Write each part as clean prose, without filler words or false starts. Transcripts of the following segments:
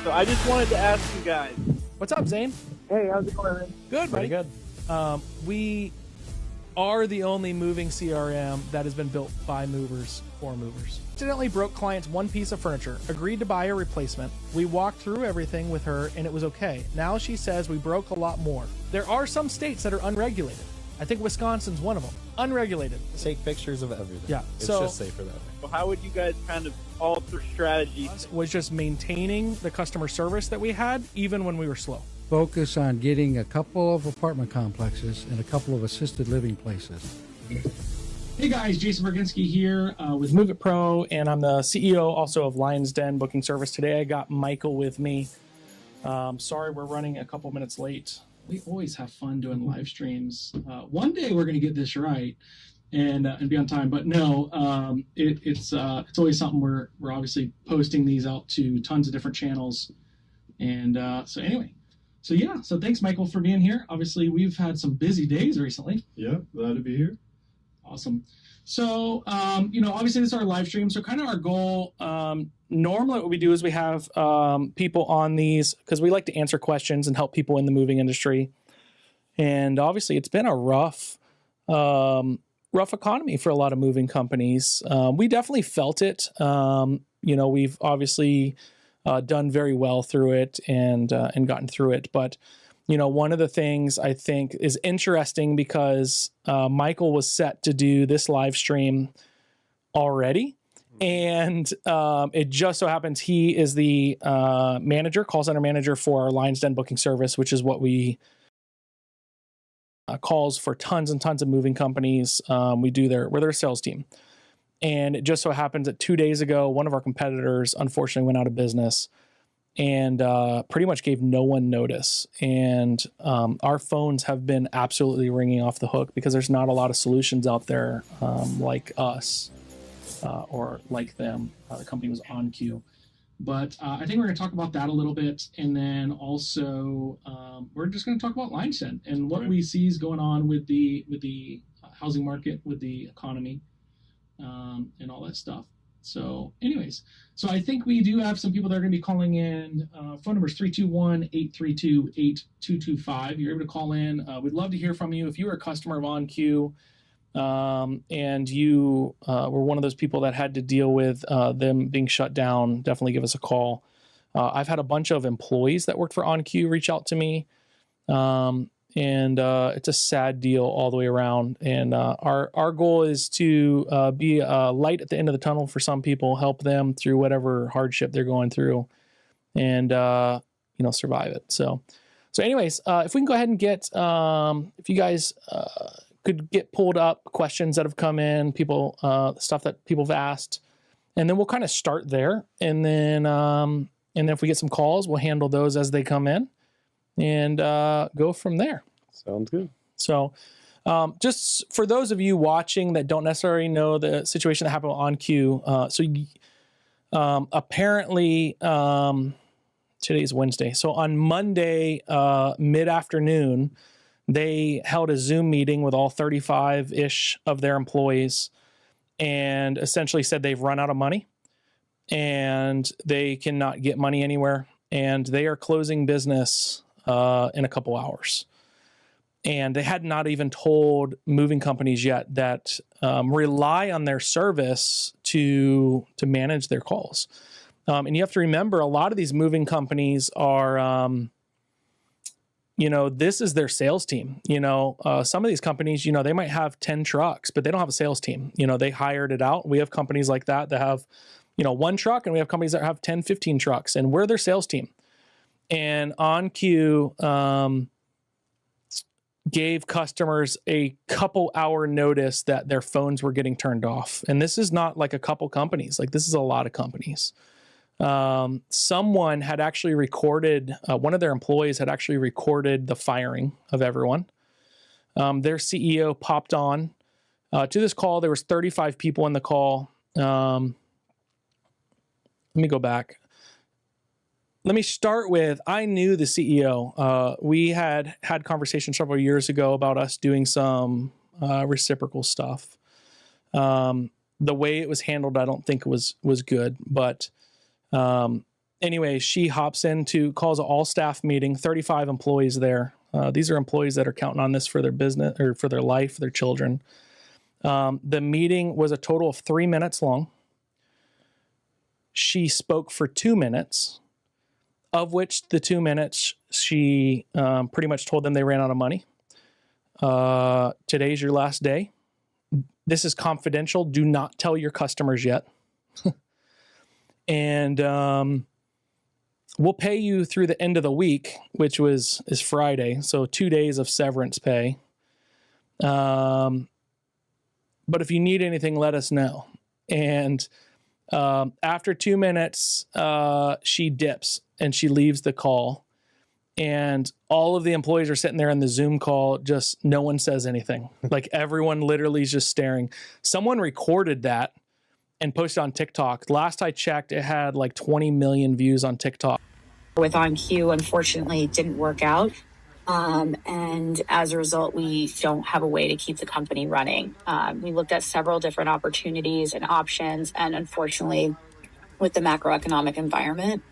So I just wanted to ask you guys. What's up, Zane? Hey, how's it going, man? Good, buddy. Pretty good. We are the only moving CRM that has been built by movers for movers. Accidentally broke clients one piece of furniture, agreed to buy a replacement. We walked through everything with her and it was okay. Now she says we broke a lot more. There are some states that are unregulated. I think Wisconsin's one of them. Unregulated. Take pictures of everything. Yeah. It's so, just safer that way. So how would you guys kind of alter strategy? Was just maintaining the customer service that we had even when we were slow. Focus on getting a couple of apartment complexes and a couple of assisted living places. Hey guys, Jason Bergenske here with MoveitPro, and I'm the CEO also of Lion's Den Booking Service. Today I got Michael with me. Sorry we're running a couple minutes late. We always have fun doing live streams. One day we're going to get this right and be on time, but no, it's always something we're obviously posting these out to tons of different channels. And so anyway. So yeah, so thanks, Michael, for being here. Obviously, we've had some busy days recently. Yeah, glad to be here. Awesome. So, obviously this is our live stream. So kind of our goal, normally what we do is we have people on these because we like to answer questions and help people in the moving industry. And obviously it's been a rough economy for a lot of moving companies. We definitely felt it. We've obviously done very well through it and gotten through it. But, one of the things I think is interesting because Michael was set to do this live stream already. And it just so happens he is the call center manager for our Lion's Den Booking Service, which is what we calls for tons and tons of moving companies. We're their sales team. And it just so happens that 2 days ago, one of our competitors unfortunately went out of business and pretty much gave no one notice. And our phones have been absolutely ringing off the hook because there's not a lot of solutions out there like us or like them. The company was OnCue. But I think we're going to talk about that a little bit. And then also we're just going to talk about Lion's Den and what we see is going on with the housing market, with the economy. And all that stuff. So anyways, so I think we do have some people that are going to be calling in. Phone number is 321-832-8225. You're able to call in. We'd love to hear from you. If you are a customer of OnCue and you were one of those people that had to deal with them being shut down, definitely give us a call. I've had a bunch of employees that worked for OnCue reach out to me. And it's a sad deal all the way around. And our goal is to be a light at the end of the tunnel for some people, help them through whatever hardship they're going through, and survive it. So anyways, if we can go ahead and get if you guys could get pulled up questions that have come in, people stuff that people have asked, and then we'll kind of start there, and then if we get some calls, we'll handle those as they come in. And go from there. Sounds good. So just for those of you watching that don't necessarily know the situation that happened with OnCue, apparently today's Wednesday. So on Monday, mid-afternoon, they held a Zoom meeting with all 35-ish of their employees and essentially said they've run out of money and they cannot get money anywhere and they are closing business in a couple hours. And they had not even told moving companies yet that rely on their service to manage their calls. And you have to remember, a lot of these moving companies are, this is their sales team. Some of these companies, they might have 10 trucks, but they don't have a sales team. They hired it out. We have companies like that have, one truck, and we have companies that have 10, 15 trucks, and we're their sales team. And OnCue gave customers a couple hour notice that their phones were getting turned off. And this is not like a couple companies. Like, this is a lot of companies. Someone had actually recorded, one of their employees had actually recorded the firing of everyone. Their CEO popped on to this call. There was 35 people in the call. Let me go back. Let me start with, I knew the CEO. We had conversations several years ago about us doing some reciprocal stuff. The way it was handled, I don't think was good, but anyway, she hops in to calls an all staff meeting, 35 employees there. These are employees that are counting on this for their business or for their life, their children. The meeting was a total of 3 minutes long. She spoke for 2 minutes, of which the 2 minutes she pretty much told them they ran out of money. Today's your last day. This is confidential. Do not tell your customers yet. And we'll pay you through the end of the week, which is Friday. So 2 days of severance pay. But if you need anything, let us know. And after 2 minutes, she dips and she leaves the call. And all of the employees are sitting there in the Zoom call, just no one says anything. Like everyone literally is just staring. Someone recorded that and posted on TikTok. Last I checked, it had like 20 million views on TikTok. With OnCue, unfortunately, it didn't work out. And as a result, we don't have a way to keep the company running. We looked at several different opportunities and options, and unfortunately, with the macroeconomic environment,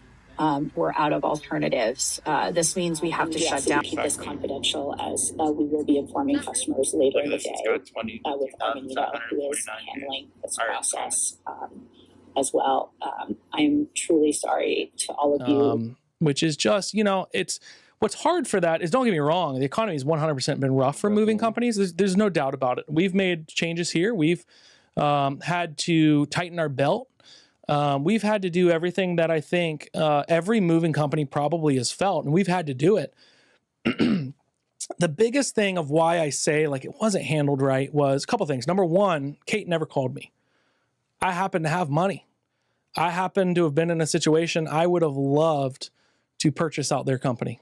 we're out of alternatives. This means we have to shut down. Keep this confidential, as we will be informing customers later in the day with Arminita, who is handling this process as well. I'm truly sorry to all of you. Which is just, it's what's hard for that is, don't get me wrong, the economy has 100% been rough for moving companies. There's no doubt about it. We've made changes here. We've had to tighten our belt. We've had to do everything that I think every moving company probably has felt, and we've had to do it. The biggest thing of why I say like it wasn't handled right was a couple things. Number one, Kate never called me. I happen to have money. I happen to have been in a situation I would have loved to purchase out their company.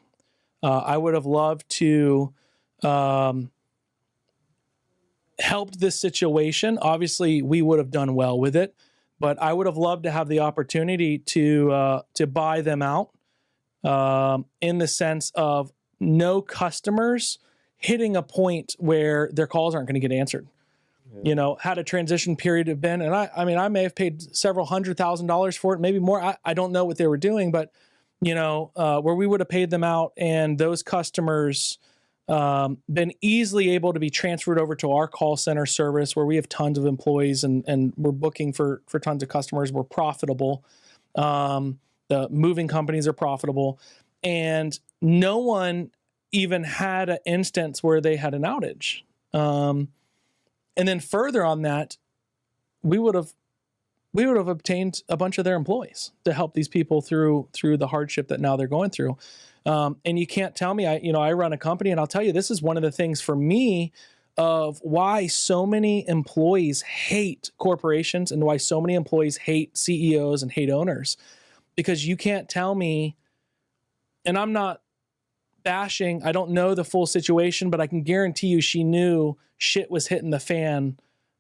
I would have loved to helped this situation. Obviously, we would have done well with it. But I would have loved to have the opportunity to buy them out in the sense of no customers hitting a point where their calls aren't going to get answered. Yeah. Had a transition period have been, and I may have paid several $100,000 for it, maybe more. I don't know what they were doing, but where we would have paid them out, and those customers been easily able to be transferred over to our call center service where we have tons of employees and we're booking for tons of customers. We're profitable. The moving companies are profitable, and no one even had an instance where they had an outage. And then further on that, we would have obtained a bunch of their employees to help these people through the hardship that now they're going through. And you can't tell me, I run a company, and I'll tell you, this is one of the things for me of why so many employees hate corporations and why so many employees hate CEOs and hate owners, because you can't tell me, and I'm not bashing, I don't know the full situation, but I can guarantee you she knew shit was hitting the fan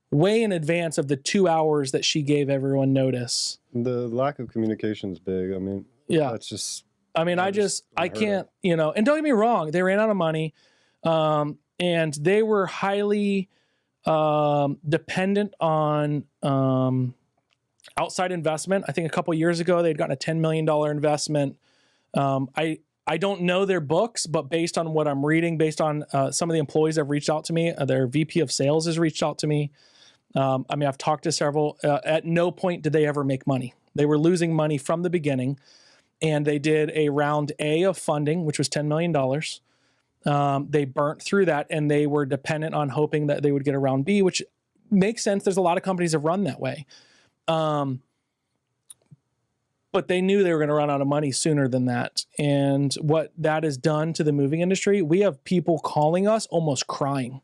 way in advance of the 2 hours that she gave everyone notice. The lack of communication is big. Yeah, that's just, I can't, and don't get me wrong, they ran out of money, and they were highly dependent on outside investment. I think a couple of years ago, they'd gotten a $10 million investment. I don't know their books, but based on what I'm reading, based on some of the employees that have reached out to me, their VP of sales has reached out to me. I've talked to several. At no point did they ever make money. They were losing money from the beginning, and they did a round A of funding, which was $10 million. They burnt through that, and they were dependent on hoping that they would get a round B, which makes sense. There's a lot of companies that run that way. But they knew they were going to run out of money sooner than that. And what that has done to the moving industry, we have people calling us almost crying,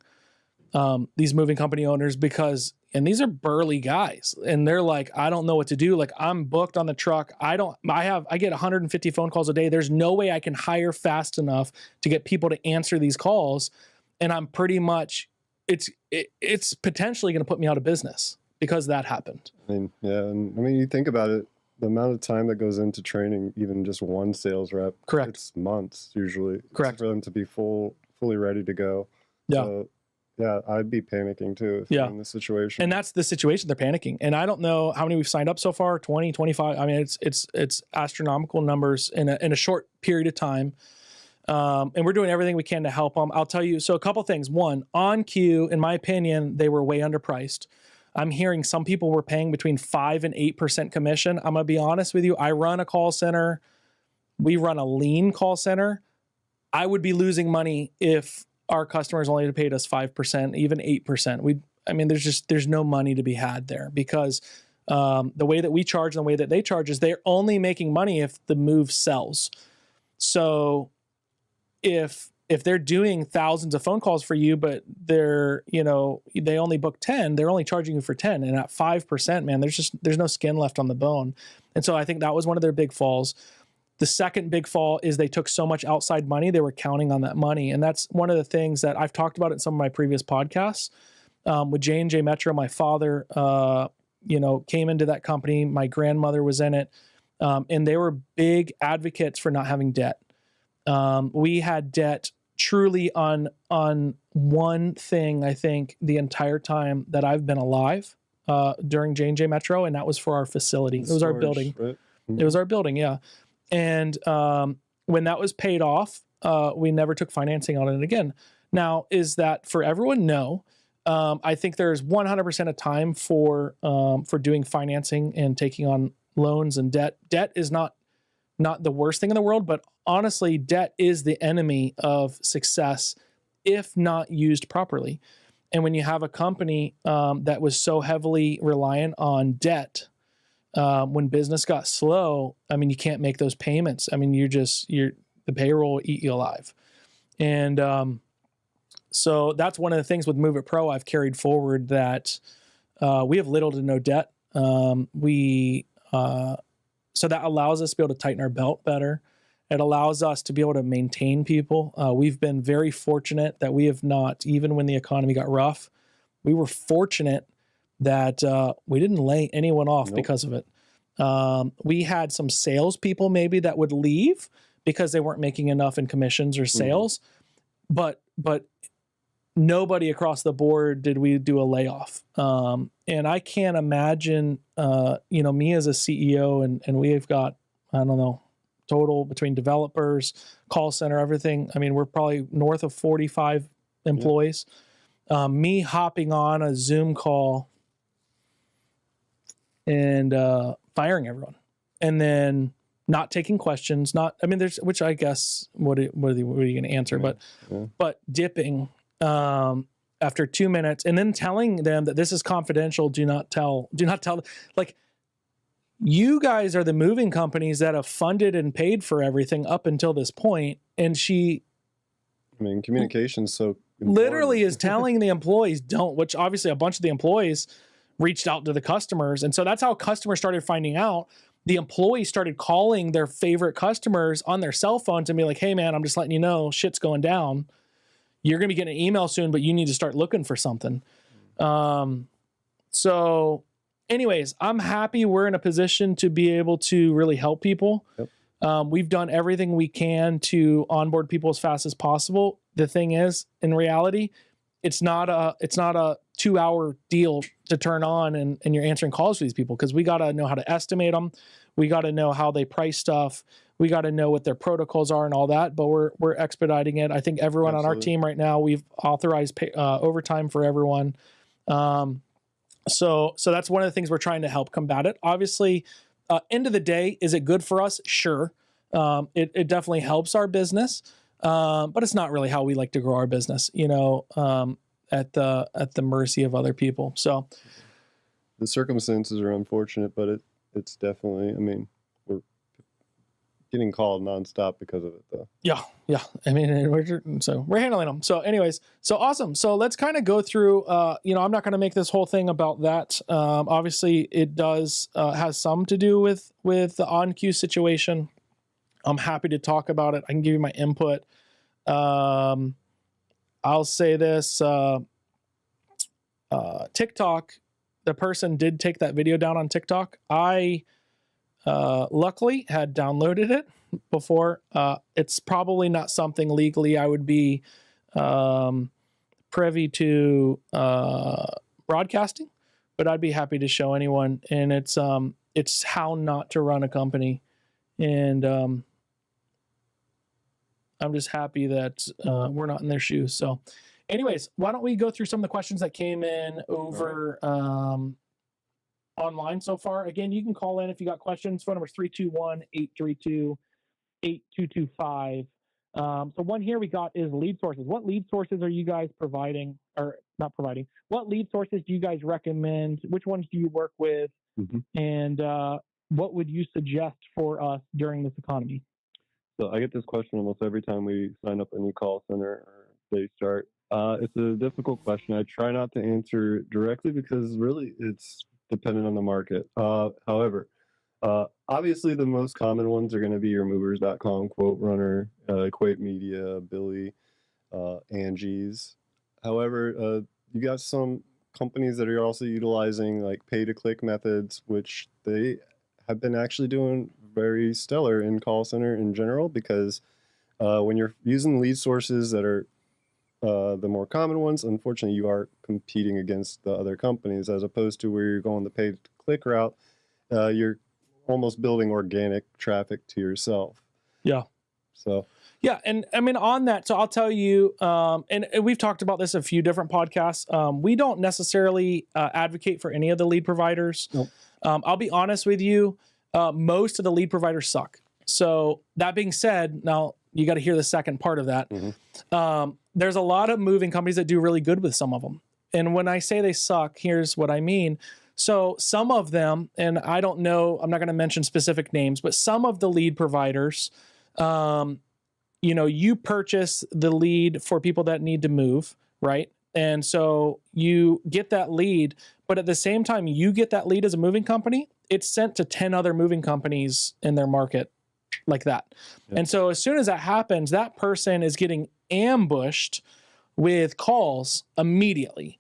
these moving company owners, and these are burly guys, and they're like, I don't know what to do. Like, I'm booked on the truck. I get 150 phone calls a day. There's no way I can hire fast enough to get people to answer these calls. And I'm pretty much, it's potentially going to put me out of business because that happened. You think about it, the amount of time that goes into training even just one sales rep, correct, it's months usually. Correct. For them to be fully ready to go. Yeah. So Yeah, I'd be panicking too if Yeah. in this situation. And that's the situation. They're panicking. And I don't know how many we've signed up so far, 20, 25. I mean, it's astronomical numbers in a short period of time. And we're doing everything we can to help them. I'll tell you, so a couple things. One, OnCue, in my opinion, they were way underpriced. I'm hearing some people were paying between 5 and 8% commission. I'm going to be honest with you. I run a call center. We run a lean call center. I would be losing money if our customers only paid us 5%, even 8%. There's no money to be had there because the way that we charge and the way that they charge is they're only making money if the move sells. So if they're doing thousands of phone calls for you, but they only book 10, they're only charging you for 10. And at 5%, man, there's no skin left on the bone. And so I think that was one of their big falls. The second big fall is they took so much outside money, they were counting on that money. And that's one of the things that I've talked about in some of my previous podcasts. With J&J Metro, my father, came into that company. My grandmother was in it. And they were big advocates for not having debt. We had debt truly on one thing, I think, the entire time that I've been alive during J&J Metro, and that was for our facility. It was our building. Right? It was our building, yeah. And when that was paid off, we never took financing on it again. Now, is that for everyone? No. I think there's 100% of time for doing financing and taking on loans and debt. Debt is not the worst thing in the world, but honestly, debt is the enemy of success if not used properly. And when you have a company that was so heavily reliant on debt, when business got slow, I mean, you can't make those payments. I mean, the payroll will eat you alive. And so that's one of the things with MoveitPro I've carried forward, that we have little to no debt. So that allows us to be able to tighten our belt better. It allows us to be able to maintain people. We've been very fortunate that we have not, even when the economy got rough, we were fortunate that we didn't lay anyone off because of it. We had some salespeople maybe that would leave because they weren't making enough in commissions or sales, but nobody across the board did we do a layoff. And I can't imagine, me as a CEO, and we've got, I don't know, total between developers, call center, everything. I mean, we're probably north of 45 employees. Me hopping on a Zoom call and firing everyone, and then not taking questions. Which I guess what are you going to answer? But dipping after 2 minutes, and then telling them that this is confidential. Do not tell. Like, you guys are the moving companies that have funded and paid for everything up until this point. And communication's so literally is telling the employees don't, which obviously a bunch of the employees reached out to the customers. And so that's how customers started finding out. The employees started calling their favorite customers on their cell phones and be like, hey man, I'm just letting you know, shit's going down. You're going to be getting an email soon, but you need to start looking for something. So anyways, I'm happy we're in a position to be able to really help people. Yep. We've done everything we can to onboard people as fast as possible. The thing is, in reality, it's not a 2-hour deal to turn on and you're answering calls for these people, because we got to know how to estimate them. We got to know how they price stuff. We got to know what their protocols are and all that, but we're expediting it. I think everyone on our team right now, we've authorized overtime for everyone. So that's one of the things we're trying to help combat it. Obviously, end of the day, is it good for us? Sure. It definitely helps our business. But it's not really how we like to grow our business, at the mercy of other people. So the circumstances are unfortunate, but it's definitely, we're getting called nonstop because of it though. Yeah. I mean, we're handling them. So anyways, so awesome. So let's kind of go through, I'm not going to make this whole thing about that. Obviously it does, has some to do with the OnCue situation. I'm happy to talk about it. I can give you my input. I'll say this, TikTok, the person did take that video down on TikTok. I luckily had downloaded it before. It's probably not something legally I would be privy to broadcasting, but I'd be happy to show anyone. And it's how not to run a company. And I'm just happy that we're not in their shoes. So anyways, why don't we go through some of the questions that came in over online so far. Again, you can call in if you got questions. Phone number is 321-832-8225. So one here we got is lead sources. What lead sources are you guys providing, or not providing? What lead sources do you guys recommend? Which ones do you work with? And what would you suggest for us during this economy? So I get this question almost every time we sign up a new call center or they start. It's a difficult question. I try not to answer it directly because really it's dependent on the market. However, obviously the most common ones are going to be your movers.com, Quote Runner, Equate Media, Billy, Angie's. However, you got some companies that are also utilizing like pay-to-click methods, which they have been actually doing very stellar in call center in general, because when you're using lead sources that are the more common ones, unfortunately, you are competing against the other companies, as opposed to where you're going the pay-to-click route. You're almost building organic traffic to yourself. Yeah. So. Yeah, and I mean on that, so I'll tell you, and we've talked about this in a few different podcasts. We don't necessarily advocate for any of the lead providers. Nope. I'll be honest with you, most of the lead providers suck. So that being said, now you got to hear the second part of that. There's a lot of moving companies that do really good with some of them. And when I say they suck, here's what I mean. So some of them, and I don't know, I'm not going to mention specific names, but some of the lead providers, you purchase the lead for people that need to move, right? And so you get that lead, but at the same time you get that lead as a moving company, it's sent to 10 other moving companies in their market like that. Yeah. And so as soon as that happens, that person is getting ambushed with calls immediately.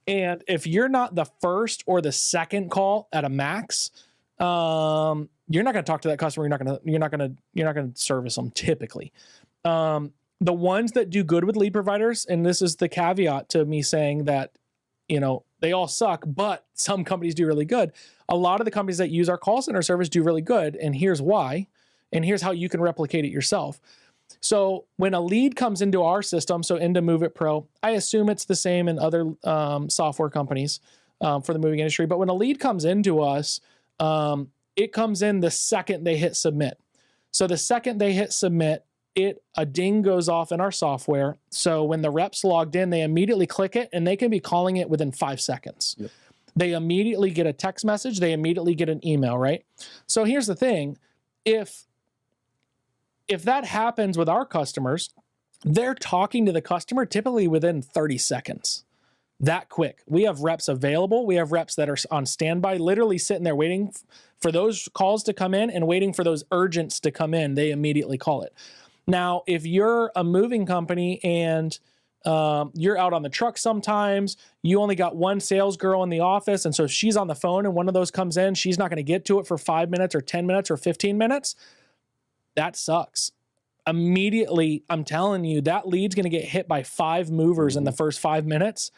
And if you're not the first or the second call at a max, you're not going to talk to that customer. You're not going to service them typically. The ones that do good with lead providers, and this is the caveat to me saying that, they all suck, but some companies do really good. A lot of the companies that use our call center service do really good. And here's why, and here's how you can replicate it yourself. So when a lead comes into our system, so into MoveitPro, I assume it's the same in other software companies for the moving industry. But when a lead comes into us, it comes in the second they hit submit. So the second they hit submit, a ding goes off in our software. So when the rep's logged in, they immediately click it and they can be calling it within 5 seconds. Yep. They immediately get a text message. They immediately get an email, right? So here's the thing. If that happens with our customers, they're talking to the customer typically within 30 seconds. That quick. We have reps available. We have reps that are on standby, literally sitting there waiting for those calls to come in and waiting for those urgents to come in. They immediately call it. Now, if you're a moving company and you're out on the truck sometimes, you only got one sales girl in the office, and so if she's on the phone and one of those comes in, she's not going to get to it for 5 minutes or 10 minutes or 15 minutes. That sucks. Immediately, I'm telling you, that lead's going to get hit by 5 movers in the first 5 minutes.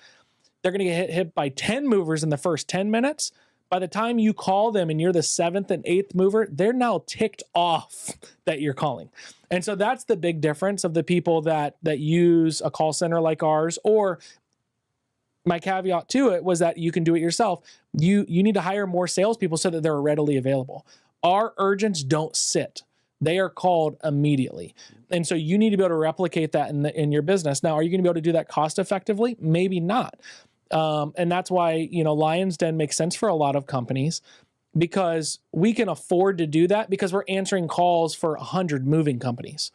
They're going to get hit by 10 movers in the first 10 minutes. By the time you call them and you're the 7th and 8th mover, they're now ticked off that you're calling. And so that's the big difference of the people that use a call center like ours. Or my caveat to it was that you can do it yourself. You need to hire more salespeople so that they're readily available. Our urgents don't sit. They are called immediately. And so you need to be able to replicate that in your business. Now, are you going to be able to do that cost effectively? Maybe not. And that's why, Lion's Den makes sense for a lot of companies, because we can afford to do that because we're answering calls for 100 moving companies.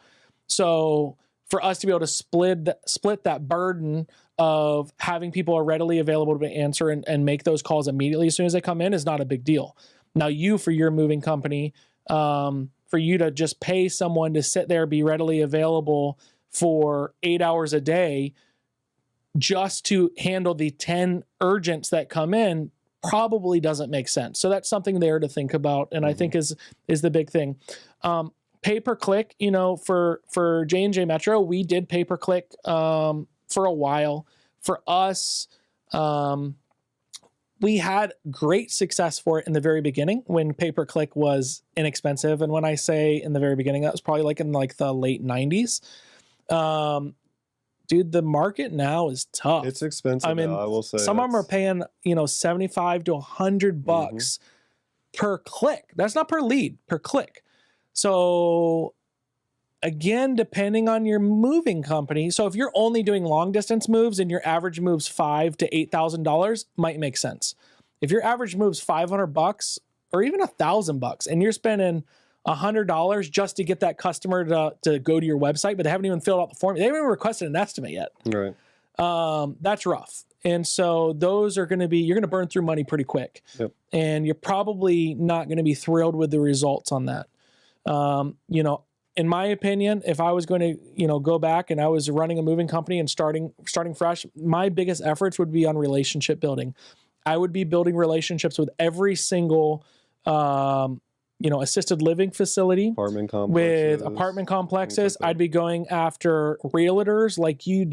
So for us to be able to split that burden of having people are readily available to answer and make those calls immediately as soon as they come in is not a big deal. Now, for your moving company, for you to just pay someone to sit there, be readily available for 8 hours a day just to handle the 10 urgents that come in probably doesn't make sense. So that's something there to think about, and I think is the big thing. Pay-per-click, for J&J Metro, we did pay-per-click for a while For us, we had great success for it in the very beginning when pay-per-click was inexpensive. And when I say in the very beginning, that was probably like in like the late 90s. Dude, the market now is tough. It's expensive. I mean, now, I will say some of them are paying, $75 to $100 per click. That's not per lead, per click. So again, depending on your moving company. So if you're only doing long distance moves and your average moves $5,000 to $8,000, might make sense. If your average moves $500 or even $1,000 and you're spending $100 just to get that customer to go to your website, but they haven't even filled out the form. They haven't even requested an estimate yet. Right. That's rough. And so those are going to be, you're going to burn through money pretty quick. Yep. And you're probably not going to be thrilled with the results on that. In my opinion, if I was going to, go back and I was running a moving company and starting fresh, my biggest efforts would be on relationship building. I would be building relationships with every single, assisted living facility, with apartment complexes. Like I'd be going after realtors like you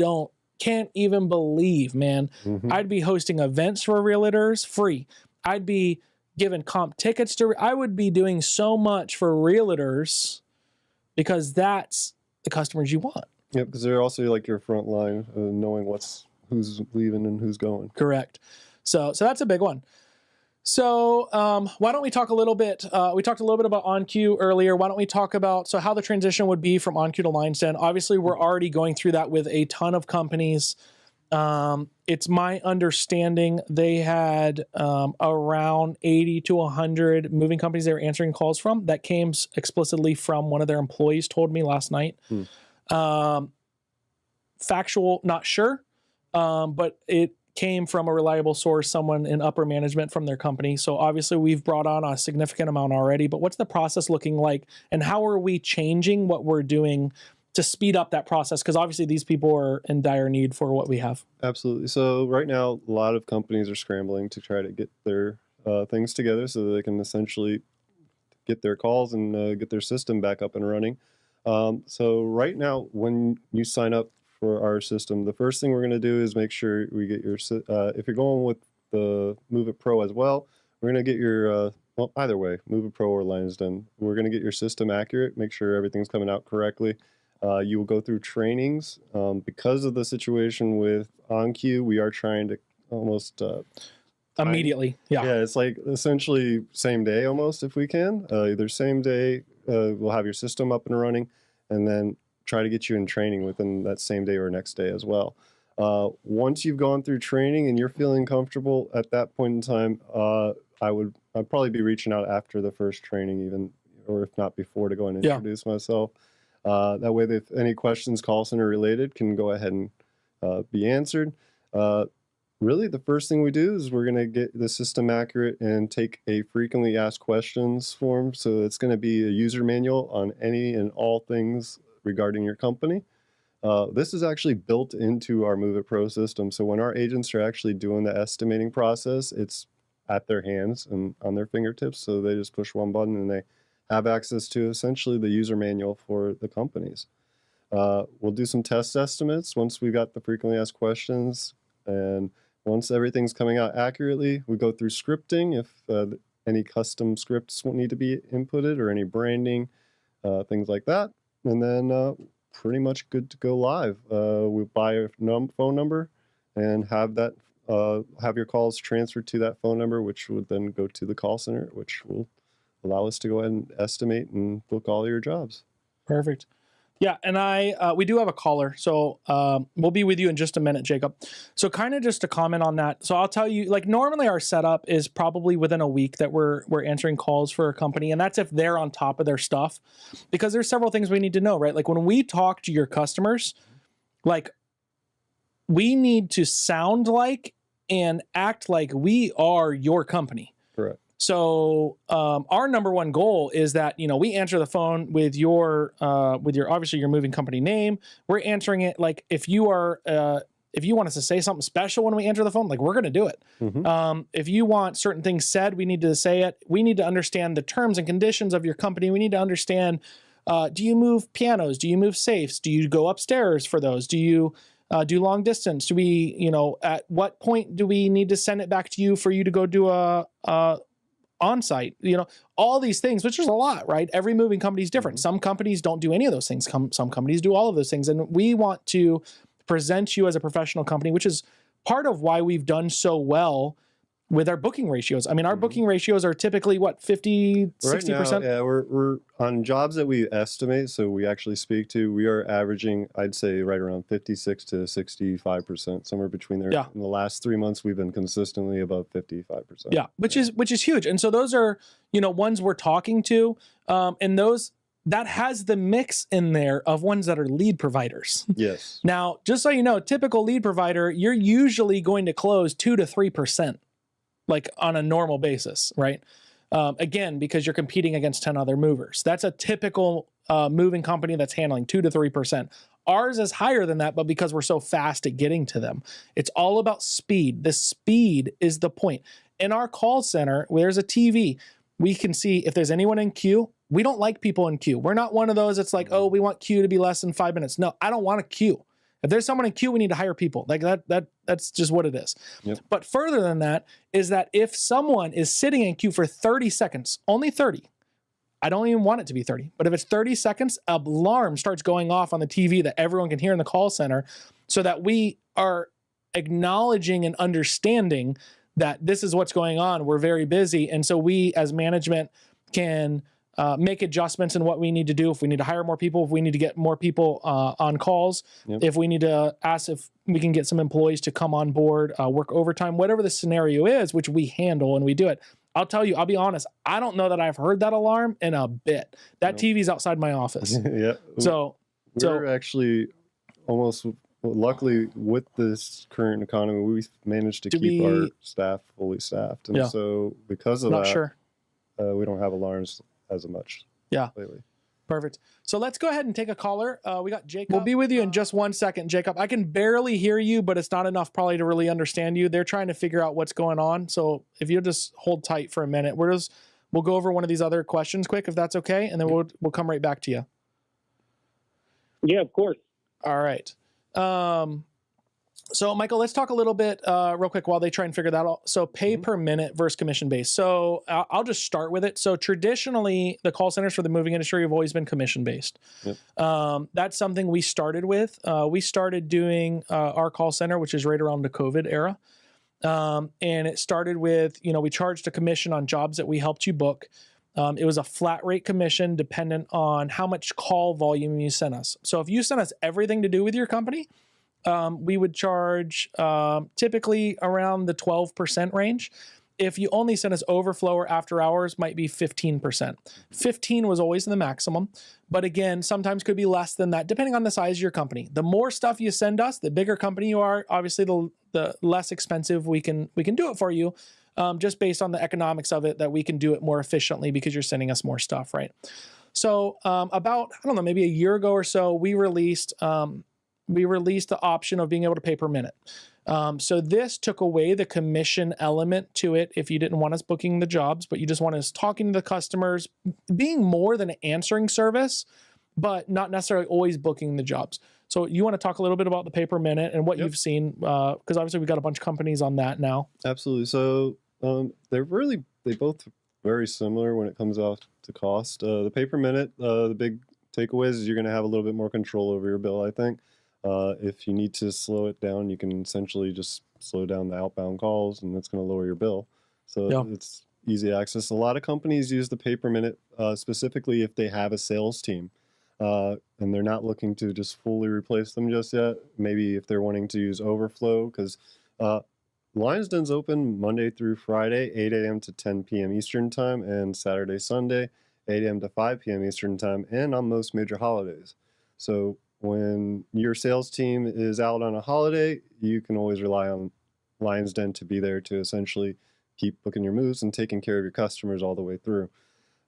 can't even believe, man. I'd be hosting events for realtors free. I'd be giving comp tickets I would be doing so much for realtors because that's the customers you want. Yeah, because they're also like your front line, knowing who's leaving and who's going. Correct. So that's a big one. So why don't we talk a little bit, we talked a little bit about OnCue earlier. Why don't we talk about, how the transition would be from OnCue to LineSend. Obviously, we're already going through that with a ton of companies. It's my understanding they had around 80 to 100 moving companies they were answering calls from. That came explicitly from one of their employees told me last night. Factual, not sure, but it came from a reliable source, someone in upper management from their company. So obviously we've brought on a significant amount already, but what's the process looking like and how are we changing what we're doing to speed up that process? Because obviously these people are in dire need for what we have. Absolutely. So right now, a lot of companies are scrambling to try to get their things together so that they can essentially get their calls and get their system back up and running. So right now, when you sign up for our system, the first thing we're going to do is make sure we get your, if you're going with the MoveitPro as well, we're going to get your, either way, MoveitPro or LineSend, we're going to get your system accurate, make sure everything's coming out correctly. You will go through trainings. Because of the situation with OnCue, we are trying to almost immediately. Yeah, it's like essentially same day almost if we can. Either same day, we'll have your system up and running, and then try to get you in training within that same day or next day as well. Once you've gone through training and you're feeling comfortable at that point in time, I'd probably be reaching out after the first training even, or if not before, to go and introduce myself. That way, if any questions call center related can go ahead and be answered. Really, the first thing we do is we're going to get the system accurate and take a frequently asked questions form. So it's going to be a user manual on any and all things regarding your company. This is actually built into our MoveitPro system. So when our agents are actually doing the estimating process, it's at their hands and on their fingertips. So they just push one button and they have access to essentially the user manual for the companies. We'll do some test estimates once we got the frequently asked questions. And once everything's coming out accurately, we go through scripting if any custom scripts need to be inputted or any branding, things like that. And then pretty much good to go live. We buy a phone number and have that have your calls transferred to that phone number, which would then go to the call center, which will allow us to go ahead and estimate and book all your jobs. Perfect. Yeah, and we do have a caller, so we'll be with you in just a minute, Jacob. So kind of just to comment on that. So I'll tell you, like normally our setup is probably within a week that we're answering calls for a company, and that's if they're on top of their stuff, because there's several things we need to know, right? Like when we talk to your customers, like we need to sound like and act like we are your company. Correct. So our number one goal is that, we answer the phone with your obviously your moving company name. We're answering it like if you want us to say something special when we answer the phone, like we're going to do it. If you want certain things said, we need to say it. We need to understand the terms and conditions of your company. We need to understand, do you move pianos? Do you move safes? Do you go upstairs for those? Do you do long distance? Do we, at what point do we need to send it back to you for you to go do a on-site? All these things, which is a lot, right? Every moving company is different. Some companies don't do any of those things. Some companies do all of those things. And we want to present you as a professional company, which is part of why we've done so well with our booking ratios. I mean, our booking ratios are typically what, 50, 60%? Right now, yeah, we're on jobs that we estimate, so we actually speak to, we are averaging, I'd say, right around 56 to 65%, somewhere between there. Yeah. In the last 3 months, we've been consistently above 55%. Yeah, which is huge. And so those are, ones we're talking to, and those that has the mix in there of ones that are lead providers. Yes. Now, just so you know, typical lead provider, you're usually going to close 2 to 3%. Like on a normal basis, right? Again, because you're competing against 10 other movers. That's a typical moving company that's handling 2 to 3%. Ours is higher than that, but because we're so fast at getting to them. It's all about speed. The speed is the point. In our call center, where there's a TV, we can see if there's anyone in queue. We don't like people in queue. We're not one of those that's like, oh, we want queue to be less than 5 minutes. No, I don't want a queue. If there's someone in queue, we need to hire people. Like that's just what it is. Yep. But further than that is that if someone is sitting in queue for 30 seconds, only 30, I don't even want it to be 30, but if it's 30 seconds, an alarm starts going off on the TV that everyone can hear in the call center so that we are acknowledging and understanding that this is what's going on. We're very busy. And so we as management can make adjustments in what we need to do. If we need to hire more people, if we need to get more people on calls, if we need to ask if we can get some employees to come on board, work overtime, whatever the scenario is, which we handle and we do it. I'll tell you, I'll be honest, I don't know that I've heard that alarm in a bit. That TV's outside my office. Yeah. So we're actually almost, luckily with this current economy, we've managed to keep our staff fully staffed. And so because of that, we don't have alarms as much lately. Perfect. So let's go ahead and take a caller. We got Jacob. We'll be with you in just 1 second, Jacob. I can barely hear you, but it's not enough probably to really understand you. They're trying to figure out what's going on. So if you just hold tight for a minute, we'll go over one of these other questions quick, if that's okay, and then we'll come right back to you. Yeah, of course. All right. So Michael, let's talk a little bit real quick while they try and figure that out. So pay per minute versus commission based. So I'll just start with it. So traditionally, the call centers for the moving industry have always been commission based. Yep. That's something we started with. We started doing our call center, which is right around the COVID era. And it started with, we charged a commission on jobs that we helped you book. It was a flat rate commission dependent on how much call volume you sent us. So if you sent us everything to do with your company, we would charge typically around the 12% range. If you only send us overflow or after hours, might be 15%. 15 was always the maximum, but again, sometimes could be less than that, depending on the size of your company. The more stuff you send us, the bigger company you are, obviously the less expensive we can do it for you, just based on the economics of it, that we can do it more efficiently because you're sending us more stuff, right? So about, I don't know, maybe a year ago or so, we released the option of being able to pay per minute. So this took away the commission element to it if you didn't want us booking the jobs, but you just want us talking to the customers, being more than an answering service, but not necessarily always booking the jobs. So you want to talk a little bit about the pay per minute and what you've seen, because obviously we've got a bunch of companies on that now. Absolutely. So they both very similar when it comes off to cost. The pay per minute, the big takeaway is you're going to have a little bit more control over your bill, I think. If you need to slow it down, you can essentially just slow down the outbound calls, and that's going to lower your bill. So it's easy access. A lot of companies use the pay per minute specifically if they have a sales team, and they're not looking to just fully replace them just yet. Maybe if they're wanting to use overflow, because Lions Den's open Monday through Friday, 8 a.m. to 10 p.m. Eastern Time, and Saturday, Sunday, 8 a.m. to 5 p.m. Eastern Time, and on most major holidays. So when your sales team is out on a holiday, you can always rely on Lions Den to be there to essentially keep booking your moves and taking care of your customers all the way through.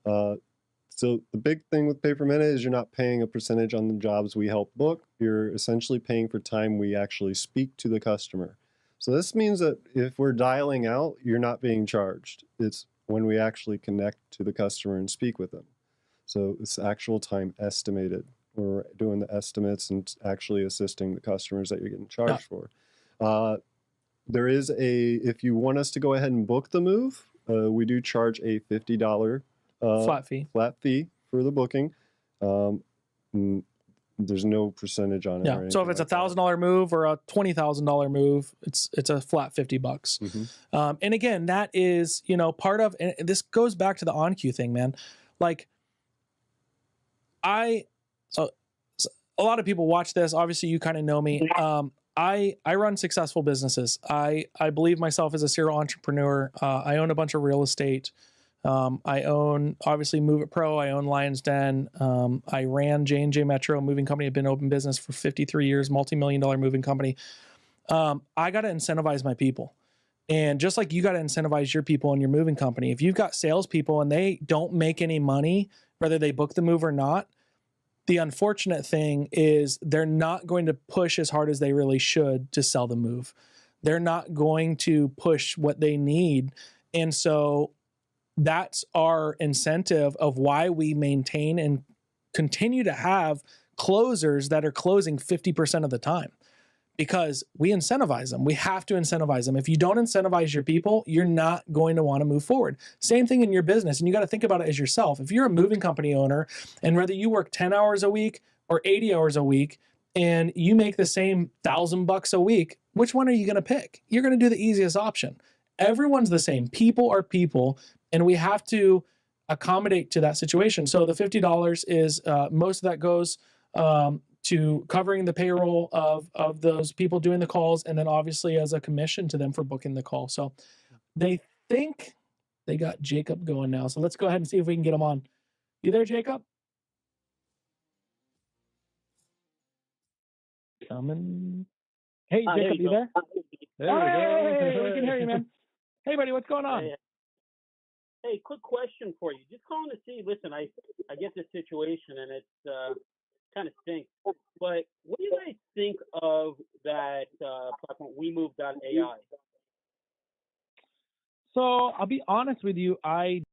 So the big thing with pay per minute is you're not paying a percentage on the jobs we help book. You're essentially paying for time we actually speak to the customer. So this means that if we're dialing out, you're not being charged. It's when we actually connect to the customer and speak with them. So it's actual time estimated we're doing the estimates and actually assisting the customers that you're getting charged for. There is if you want us to go ahead and book the move, we do charge a $50 flat fee for the booking. There's no percentage on it. Yeah. So if it's $1,000 move or a $20,000 move, it's a flat $50. Mm-hmm. And again, that is, part of, and this goes back to the OnCue thing, man. Like so a lot of people watch this. Obviously you kind of know me. I run successful businesses. I believe myself as a serial entrepreneur. I own a bunch of real estate. I own, obviously, MoveitPro. I own Lion's Den. I ran J&J Metro moving company. I've been open business for 53 years, multi-million-dollar moving company. I got to incentivize my people. And just like you got to incentivize your people in your moving company, if you've got salespeople and they don't make any money, whether they book the move or not, the unfortunate thing is they're not going to push as hard as they really should to sell the move. They're not going to push what they need. And so that's our incentive of why we maintain and continue to have closers that are closing 50% of the time, because we incentivize them. We have to incentivize them. If you don't incentivize your people, you're not going to want to move forward. Same thing in your business. And you got to think about it as yourself. If you're a moving company owner, and whether you work 10 hours a week or 80 hours a week, and you make the same $1,000 a week, which one are you going to pick? You're going to do the easiest option. Everyone's the same. People are people. And we have to accommodate to that situation. So the $50 is, most of that goes to covering the payroll of those people doing the calls, and then obviously as a commission to them for booking the call. So they think they got Jacob going now. So let's go ahead and see if we can get him on. You there, Jacob? Coming. Hey, Jacob, you there? Hey, we can hear you, man. Hey, buddy, what's going on? Hey, quick question for you. Just calling to see, listen, I get this situation and it's kind of stinks. But what do you guys think of that platform, WeMove.ai? So I'll be honest with you, I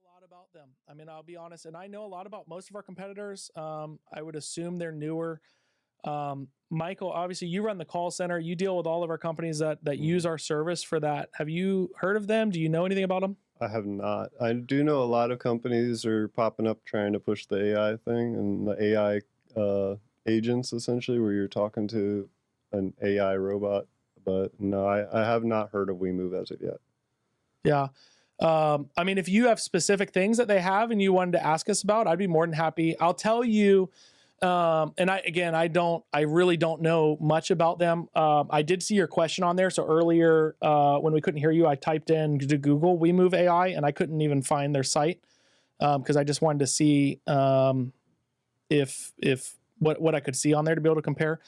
know a lot about them. I mean, I'll be honest, and I know a lot about most of our competitors. I would assume they're newer. Michael, obviously you run the call center. You deal with all of our companies that use our service for that. Have you heard of them? Do you know anything about them? I have not. I do know a lot of companies are popping up trying to push the AI thing and the AI agents, essentially, where you're talking to an AI robot. But no, I have not heard of WeMove as of yet. Yeah. I mean, if you have specific things that they have and you wanted to ask us about, I'd be more than happy. I'll tell you. And I really don't know much about them. I did see your question on there. So earlier, when we couldn't hear you, I typed in to Google WeMove AI and I couldn't even find their site. Cause I just wanted to see, if what I could see on there to be able to compare.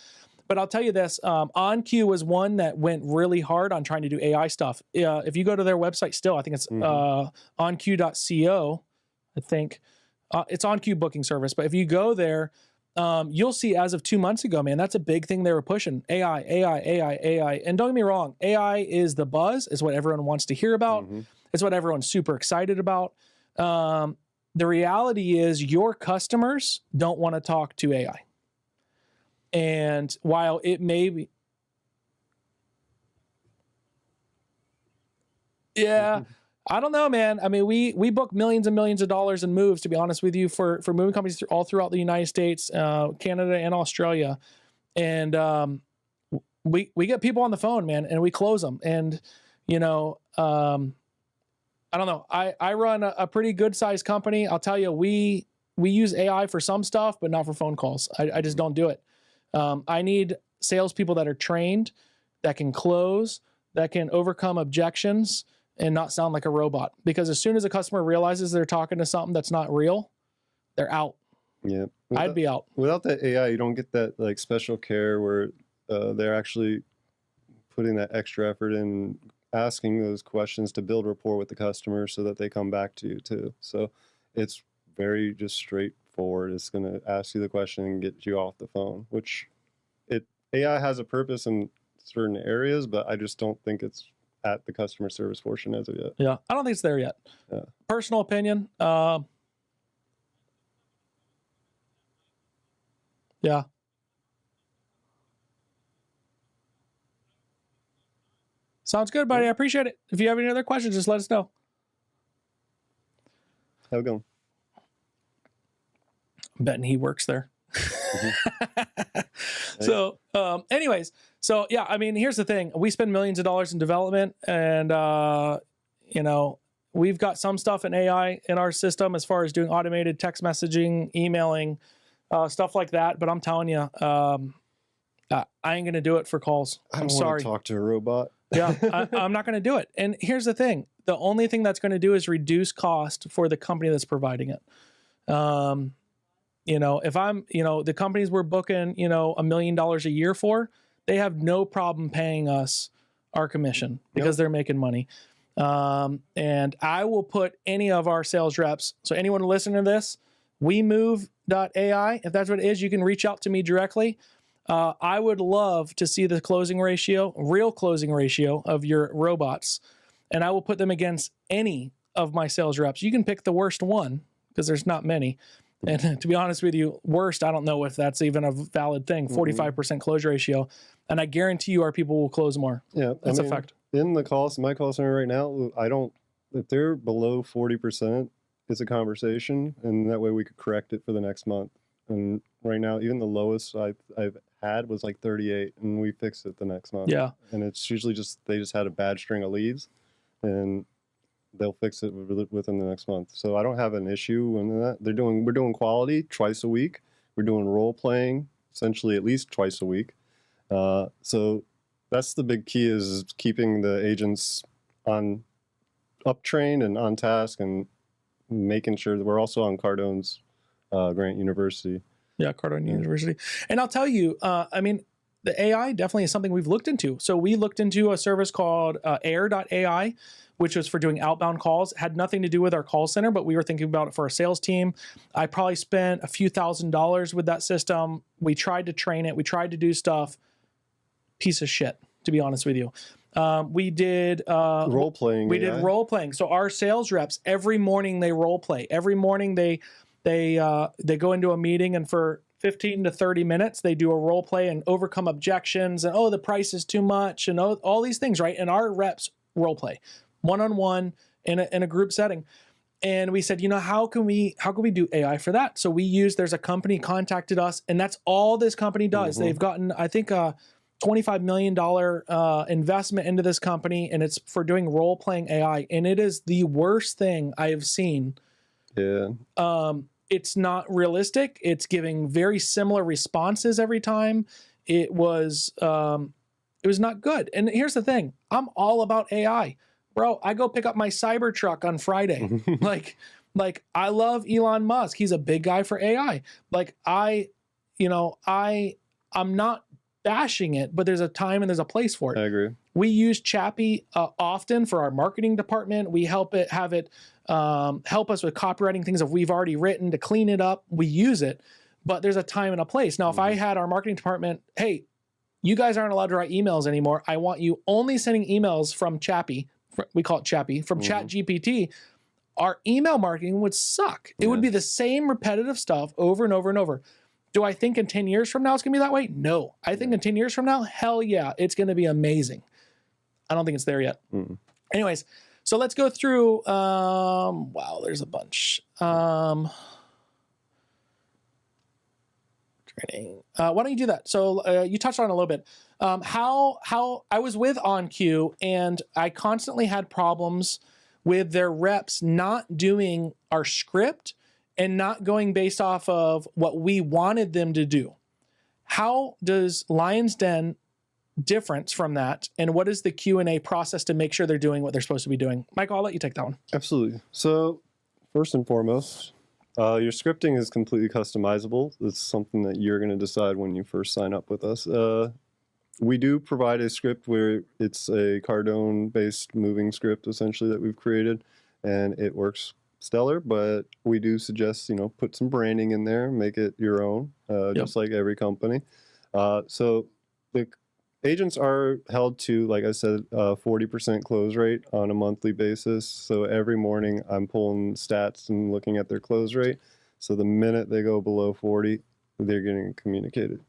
But I'll tell you this, OnCue was one that went really hard on trying to do AI stuff. If you go to their website still, I think it's, OnCue.co, I think, it's OnCue booking service. But if you go there, you'll see as of 2 months ago, man, that's a big thing they were pushing. AI. And don't get me wrong, AI is the buzz. It's what everyone wants to hear about. It's what everyone's super excited about. The reality is your customers don't want to talk to AI. And while it may be, I don't know, man. I mean, we book millions and millions of dollars in moves, to be honest with you, for moving companies all throughout the United States, Canada, and Australia. And we get people on the phone, man, and we close them. And, I don't know. I run a pretty good sized company. I'll tell you, we use AI for some stuff, but not for phone calls. I just don't do it. I need salespeople that are trained, that can close, that can overcome objections, and not sound like a robot. Because as soon as a customer realizes they're talking to something that's not real, they're out. Yeah. I'd be out. Without that AI, you don't get that like special care where they're actually putting that extra effort in asking those questions to build rapport with the customer so that they come back to you too. So it's very just straightforward. It's going to ask you the question and get you off the phone, which AI has a purpose in certain areas, but I just don't think it's at the customer service portion as of yet. Yeah, I don't think it's there yet. Personal opinion. Yeah. Sounds good, buddy. I appreciate it. If you have any other questions, just let us know. How it going? I'm betting he works there. So, anyways, so yeah, I mean, here's the thing. We spend millions of dollars in development, and, you know, we've got some stuff in AI in our system as far as doing automated text messaging, emailing, stuff like that. But I'm telling you, I ain't going to do it for calls. I'm sorry. Want to talk to a robot. Yeah, I'm not going to do it. And here's the thing. The only thing that's going to do is reduce cost for the company that's providing it. You know, if I'm, you know, the companies we're booking, you know, $1 million a year for, they have no problem paying us our commission because they're making money. And I will put any of our sales reps. So anyone listening to this, WeMove.ai, if that's what it is, you can reach out to me directly. I would love to see the closing ratio, real closing ratio of your robots. And I will put them against any of my sales reps. You can pick the worst one because there's not many. And to be honest with you, worst, I don't know if that's even a valid thing, 45% close ratio. And I guarantee you our people will close more. Yeah. That's a fact. In the my call center right now, if they're below 40%, it's a conversation. And that way we could correct it for the next month. And right now, even the lowest I've had was like 38, and we fixed it the next month. Yeah. And it's usually they just had a bad string of leads, and they'll fix it within the next month. So I don't have an issue in that. We're doing quality twice a week. We're doing role playing essentially at least twice a week. So that's the big key, is keeping the agents on uptrained and on task, and making sure that we're also on Cardone's Grant University. Yeah, Cardone University. And I'll tell you, I mean, the AI definitely is something we've looked into. So we looked into a service called air.ai, which was for doing outbound calls. It had nothing to do with our call center, but we were thinking about it for our sales team. I probably spent a few $1,000s with that system. We tried to train it. We tried to do stuff. Piece of shit, to be honest with you. We did role playing. We did role playing. So our sales reps, every morning they role play. Every morning they go into a meeting, and for 15 to 30 minutes, they do a role play and overcome objections and, oh, the price is too much, and all these things, right? And our reps role play one-on-one in a group setting. And we said, you know, how can we do AI for that? So there's a company contacted us, and that's all this company does. They've gotten, I think, a $25 million investment into this company, and it's for doing role-playing AI. And it is the worst thing I have seen. Yeah. It's not realistic. It's giving very similar responses every time. It was not good. And here's the thing. I'm all about AI. Bro, I go pick up my Cybertruck on Friday. like I love Elon Musk. He's a big guy for AI. Like I'm not bashing it, but there's a time and there's a place for it. I agree. We use Chappie often for our marketing department. We help us with copywriting things if we've already written to clean it up. We use it, but there's a time and a place. Now, if I had our marketing department, hey, you guys aren't allowed to write emails anymore. I want you only sending emails from Chappie. We call it Chappie, from ChatGPT. Our email marketing would suck. It would be the same repetitive stuff over and over and over. Do I think in 10 years from now it's going to be that way? No. I think in 10 years from now, hell yeah, it's going to be amazing. I don't think it's there yet. Anyways, so let's go through, wow, there's a bunch. Training. Why don't you do that? So you touched on it a little bit. How I was with OnCue, and I constantly had problems with their reps not doing our script and not going based off of what we wanted them to do. How does Lion's Den difference from that, and what is the Q&A process to make sure they're doing what they're supposed to be doing? Michael, I'll let you take that one. Absolutely. So first and foremost, your scripting is completely customizable. It's something that you're going to decide when you first sign up with us. We do provide a script where it's a Cardone-based moving script, essentially, that we've created, and it works stellar, but we do suggest, put some branding in there, make it your own, just like every company. So the agents are held to, like I said, 40% close rate on a monthly basis. So every morning I'm pulling stats and looking at their close rate. So the minute they go below 40, they're getting communicated.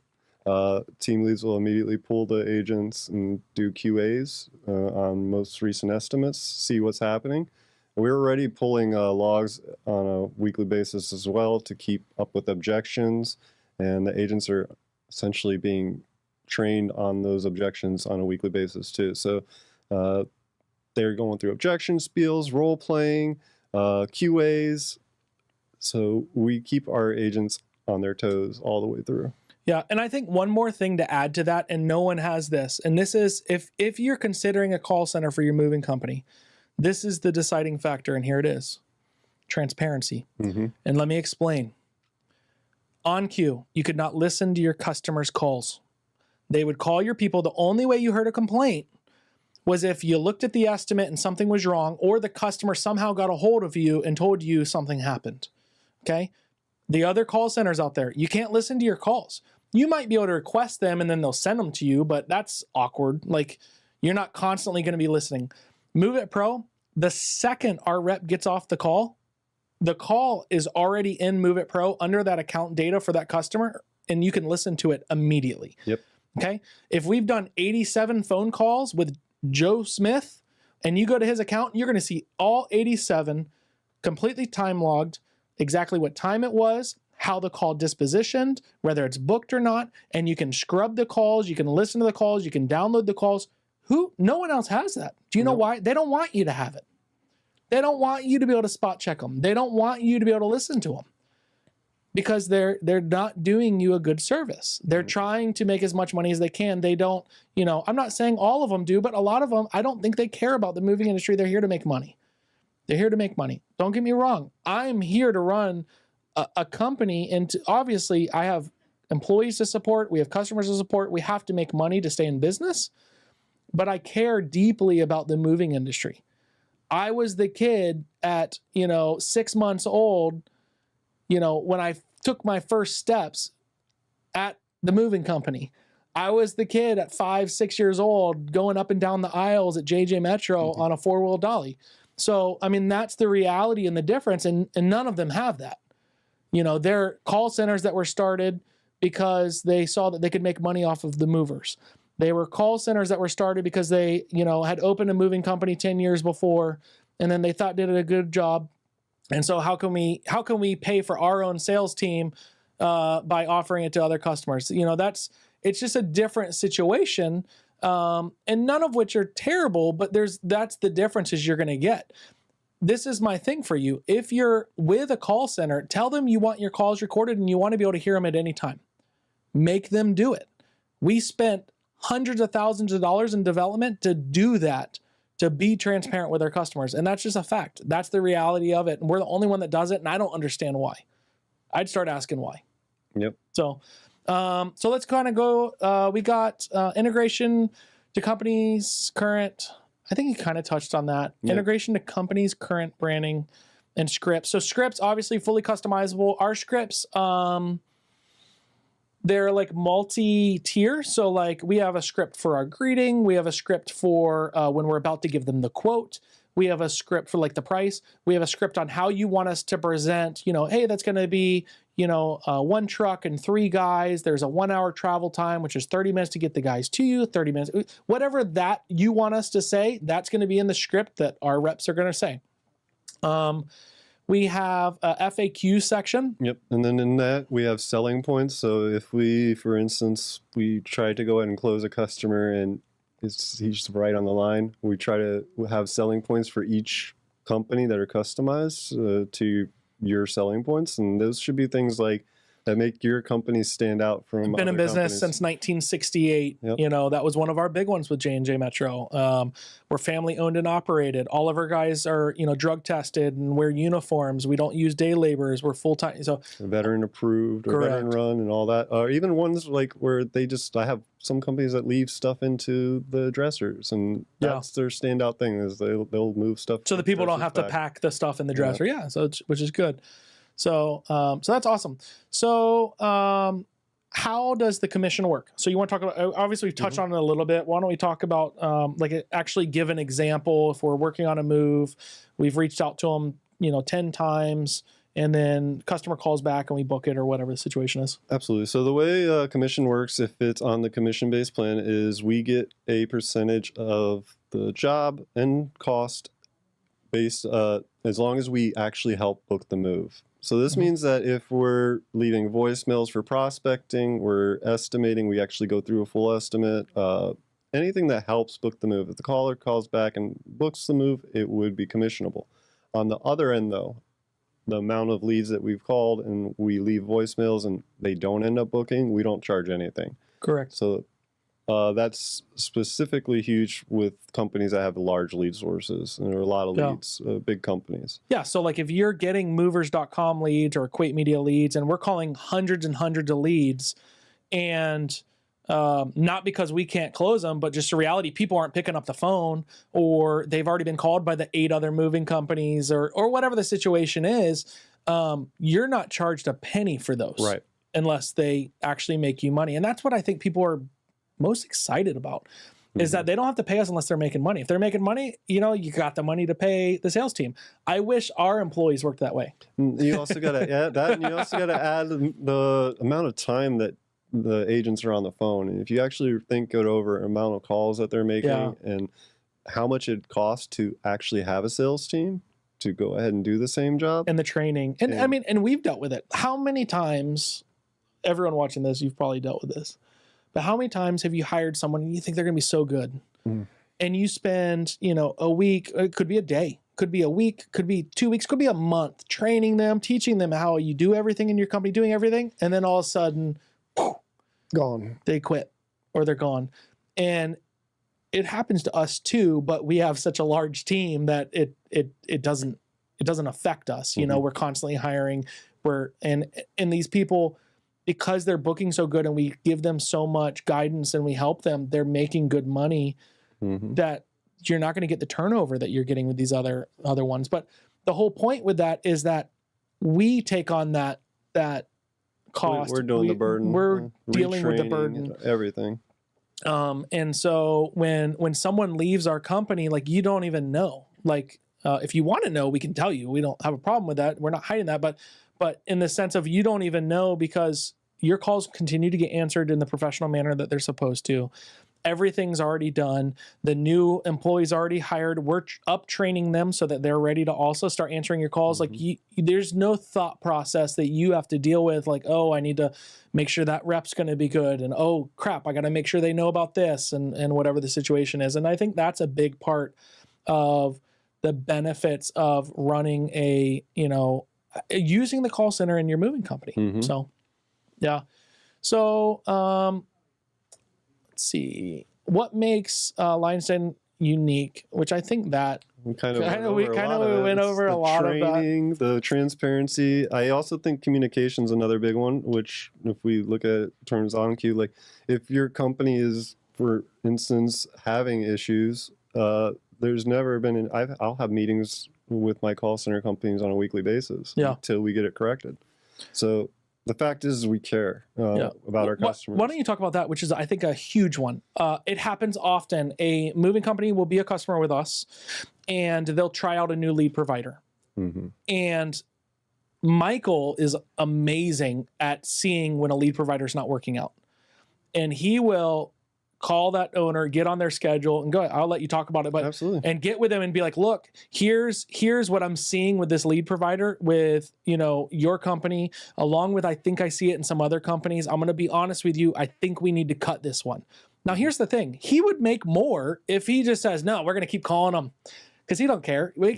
Team leads will immediately pull the agents and do QAs on most recent estimates, see what's happening. We're already pulling logs on a weekly basis as well to keep up with objections, and the agents are essentially being trained on those objections on a weekly basis too. So they're going through objection spiels, role playing, QAs. So we keep our agents on their toes all the way through. Yeah, and I think one more thing to add to that, and no one has this, and this is if you're considering a call center for your moving company, this is the deciding factor, and here it is: transparency. And let me explain. OnCue, you could not listen to your customers' calls. They would call your people. The only way you heard a complaint was if you looked at the estimate and something was wrong, or the customer somehow got a hold of you and told you something happened. Okay? The other call centers out there, you can't listen to your calls. You might be able to request them and then they'll send them to you, but that's awkward. Like, you're not constantly going to be listening. MoveitPro, the second our rep gets off the call is already in MoveitPro under that account data for that customer, and you can listen to it immediately. Yep. Okay? If we've done 87 phone calls with Joe Smith and you go to his account, you're going to see all 87 completely time logged, exactly what time it was, how the call dispositioned, whether it's booked or not, and you can scrub the calls, you can listen to the calls, you can download the calls. No one else has that. Do you know why? They don't want you to have it. They don't want you to be able to spot check them. They don't want you to be able to listen to them because they're not doing you a good service. They're trying to make as much money as they can. They don't, I'm not saying all of them do, but a lot of them, I don't think they care about the moving industry. They're here to make money. They're here to make money. Don't get me wrong. I'm here to run a company, and obviously I have employees to support. We have customers to support. We have to make money to stay in business, but I care deeply about the moving industry. I was the kid at, 6 months old, when I took my first steps at the moving company. I was the kid at 5, 6 years old going up and down the aisles at JJ Metro on a 4-wheel dolly. So, that's the reality and the difference, and none of them have that. They're call centers that were started because they saw that they could make money off of the movers. They were call centers that were started because they, had opened a moving company 10 years before, and then they thought did a good job. And so how can we pay for our own sales team by offering it to other customers? It's just a different situation, and none of which are terrible, but that's the differences you're going to get. This is my thing for you. If you're with a call center, tell them you want your calls recorded and you want to be able to hear them at any time. Make them do it. We spent hundreds of thousands of dollars in development to do that, to be transparent with our customers. And that's just a fact. That's the reality of it. And we're the only one that does it. And I don't understand why. I'd start asking why. Yep. So let's kind of go. We got integration to companies' current. I think you kind of touched on that. Yep. Integration to companies' current branding and scripts. So scripts, obviously fully customizable. Our scripts, they're like multi-tier. So like we have a script for our greeting. We have a script for when we're about to give them the quote. We have a script for like the price. We have a script on how you want us to present, hey, that's going to be, 1 truck and 3 guys. There's a 1-hour travel time, which is 30 minutes to get the guys to you, 30 minutes, whatever that you want us to say, that's going to be in the script that our reps are going to say. We have a FAQ section. Yep. And then in that, we have selling points. So if for instance, we try to go ahead and close a customer and he's right on the line, we try to have selling points for each company that are customized to your selling points. And those should be things like that make your company stand out from been in business companies. Since 1968. Yep. That was one of our big ones with J&J Metro. We're family owned and operated. All of our guys are, drug tested and wear uniforms. We don't use day laborers. We're full-time. So veteran approved or veteran run and all that. Or even ones like where I have some companies that leave stuff into the dressers, and that's their standout thing is they'll move stuff. So the people don't have to pack the stuff in the dresser. Yeah. So which is good. So that's awesome. So how does the commission work? So you want to talk about, obviously we've touched on it a little bit. Why don't we talk about actually give an example? If we're working on a move, we've reached out to them, 10 times and then customer calls back and we book it or whatever the situation is. Absolutely. So the way commission works, if it's on the commission-based plan, is we get a percentage of the job and cost based as long as we actually help book the move. So this means that if we're leaving voicemails for prospecting, we're estimating, we actually go through a full estimate. Anything that helps book the move. If the caller calls back and books the move, it would be commissionable. On the other end, though, the amount of leads that we've called and we leave voicemails and they don't end up booking, we don't charge anything. Correct. So that's specifically huge with companies that have large lead sources, and there are a lot of leads, big companies. Yeah, so like if you're getting movers.com leads or Equate Media leads, and we're calling hundreds and hundreds of leads, and not because we can't close them, but just the reality, people aren't picking up the phone, or they've already been called by the 8 other moving companies, or whatever the situation is, you're not charged a penny for those. Right. Unless they actually make you money. And that's what I think people are most excited about, is that they don't have to pay us unless they're making money. If they're making money, you got the money to pay the sales team. I wish our employees worked that way. You also got to add that, and you also got to add the amount of time that the agents are on the phone. And if you actually think it over amount of calls that they're making and how much it costs to actually have a sales team to go ahead and do the same job. And the training. And I mean, and we've dealt with it. How many times, everyone watching this, you've probably dealt with this. But how many times have you hired someone and you think they're going to be so good, and you spend, a week, it could be a day, could be a week, could be 2 weeks, could be a month, training them, teaching them how you do everything in your company, doing everything, and then all of a sudden, gone. They quit or they're gone. And it happens to us too, but we have such a large team that it doesn't affect us. We're constantly hiring. And these people, because they're booking so good and we give them so much guidance and we help them, they're making good money that you're not going to get the turnover that you're getting with these other ones. But the whole point with that is that we take on that cost. We're doing the burden. We're dealing with the burden. Everything. And so when someone leaves our company, like, you don't even know. Like, if you want to know, we can tell you. We don't have a problem with that. We're not hiding that. But in the sense of, you don't even know, because your calls continue to get answered in the professional manner that they're supposed to. Everything's already done. The new employees already hired. We're up training them so that they're ready to also start answering your calls. Like, there's no thought process that you have to deal with. Like, oh, I need to make sure that rep's going to be good. And, oh, crap, I got to make sure they know about this, and whatever the situation is. And I think that's a big part of the benefits of running using the call center in your moving company. So, yeah. So, let's see. What makes Lionsden unique? Which I think that we kind of went over a lot of training, the transparency. I also think communication's another big one. Which, if we look at terms OnCue, like if your company is, for instance, having issues, there's never been. I'll have meetings with my call center companies on a weekly basis until we get it corrected. So the fact is, we care about our customers. Why don't you talk about that, which is, I think, a huge one. It happens often. A moving company will be a customer with us, and they'll try out a new lead provider. And Michael is amazing at seeing when a lead provider is not working out. And he will call that owner, get on their schedule, and go, I'll let you talk about it, but absolutely, and get with them and be like, look, here's what I'm seeing with this lead provider with, your company, along with, I think I see it in some other companies. I'm going to be honest with you. I think we need to cut this one. Now, here's the thing. He would make more if he just says, no, we're going to keep calling them, because he don't care. We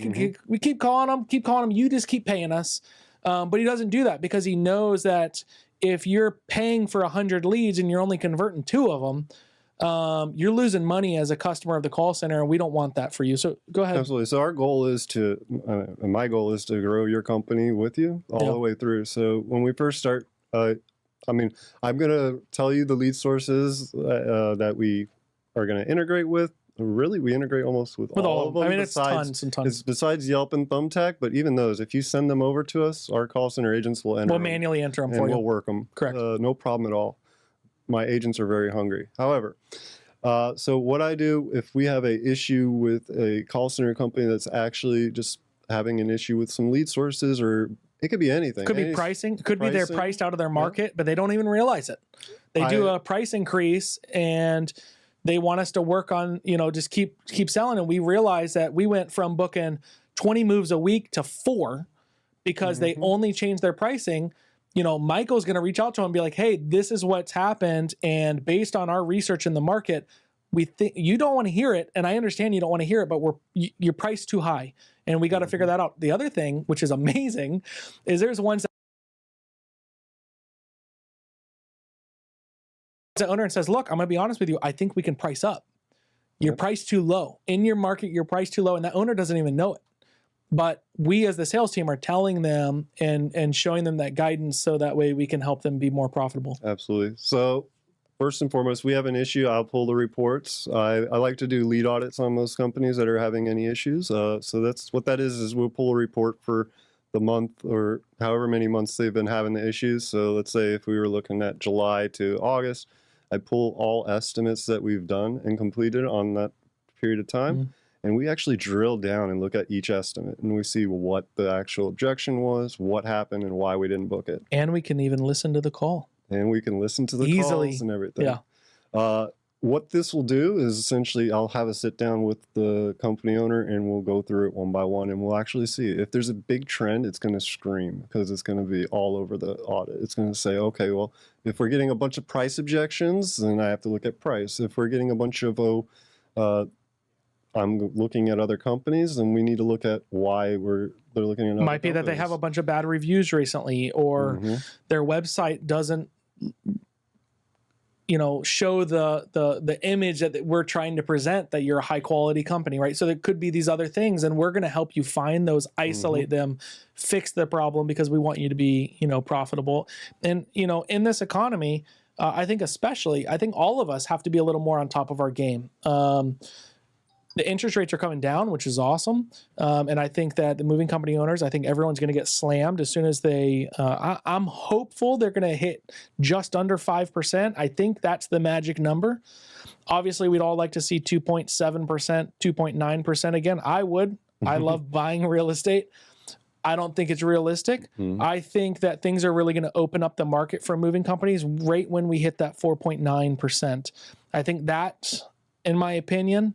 keep calling them. You just keep paying us. But he doesn't do that, because he knows that if you're paying for 100 leads and you're only converting 2 of them, you're losing money as a customer of the call center, and we don't want that for you. So go ahead. Absolutely. So our goal is my goal is to grow your company with you all the way through. So when we first start, I'm going to tell you the lead sources that we are going to integrate with. Really, we integrate almost with all of them. It's tons and tons. It's besides Yelp and Thumbtack, but even those, if you send them over to us, our call center agents will enter them. We'll manually enter them for you. We'll work them. Correct. No problem at all. My agents are very hungry. However, so what I do, if we have an issue with a call center company that's actually just having an issue with some lead sources or It could be anything. Could be pricing. Could be they're priced out of their market, but they don't even realize it. They do a price increase and they want us to work on, just keep selling. And we realize that we went from booking 20 moves a week to 4 because they only changed their pricing. Michael's going to reach out to him and be like, hey, this is what's happened. And based on our research in the market, we think you don't want to hear it. And I understand you don't want to hear it, but you're priced too high. And we got to figure that out. The other thing, which is amazing, is there's ones that owner and says, look, I'm going to be honest with you. I think we can price up. You're priced too low. In your market, you're priced too low. And that owner doesn't even know it. But we as the sales team are telling them and showing them that guidance so that way we can help them be more profitable. Absolutely. So first and foremost, we have an issue. I'll pull the reports. I like to do lead audits on most companies that are having any issues. So that's what that is we'll pull a report for the month or however many months they've been having the issues. So let's say if we were looking at July to August, I pull all estimates that we've done and completed on that period of time. And we actually drill down and look at each estimate and we see what the actual objection was, what happened, and why we didn't book it. And we can even listen to the call. And we can listen to the calls and everything. Yeah. What this will do is essentially I'll have a sit down with the company owner and we'll go through it one by one and we'll actually see if there's a big trend, it's going to scream because it's going to be all over the audit. It's going to say, okay, well, if we're getting a bunch of price objections, then I have to look at price. If we're getting a bunch of, I'm looking at other companies, then we need to look at why they're looking at other Might be that they have a bunch of bad reviews recently or their website doesn't show the image that we're trying to present that you're a high quality company, right? So there could be these other things and we're going to help you find those, isolate them, fix the problem because we want you to be, profitable. And, in this economy, I think all of us have to be a little more on top of our game. The interest rates are coming down, which is awesome. And I think that the moving company owners, I think everyone's going to get slammed as soon as they, I'm hopeful they're going to hit just under 5%. I think that's the magic number. Obviously, we'd all like to see 2.7%, 2.9% again. I would. I love buying real estate. I don't think it's realistic. I think that things are really going to open up the market for moving companies right when we hit that 4.9%. I think that, in my opinion,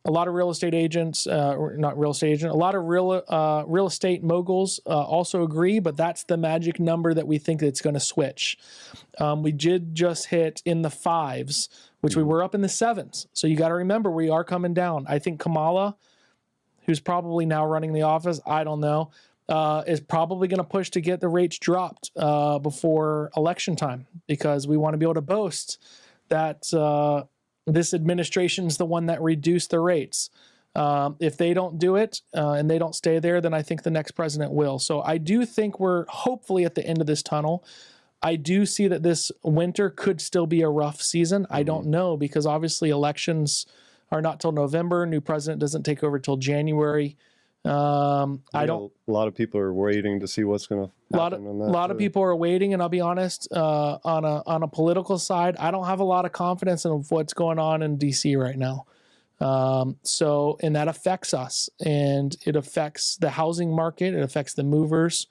a lot of real estate agents, a lot of real estate moguls also agree, but that's the magic number that we think that's going to switch. We did just hit in the 5s, which we were up in the 7s. So you got to remember, we are coming down. I think Kamala, who's probably now running the office, I don't know, is probably going to push to get the rates dropped before election time because we want to be able to boast that this administration is the one that reduced the rates. If they don't do it and they don't stay there, then I think the next president will. So I do think we're hopefully at the end of this tunnel. I do see that this winter could still be a rough season. I don't know because obviously elections are not till November. New president doesn't take over till January. A lot of people are waiting to see what's going to happen on that. A lot of people are waiting, and I'll be honest, on a political side, I don't have a lot of confidence in what's going on in DC right now. And that affects us, and it affects the housing market. It affects the movers.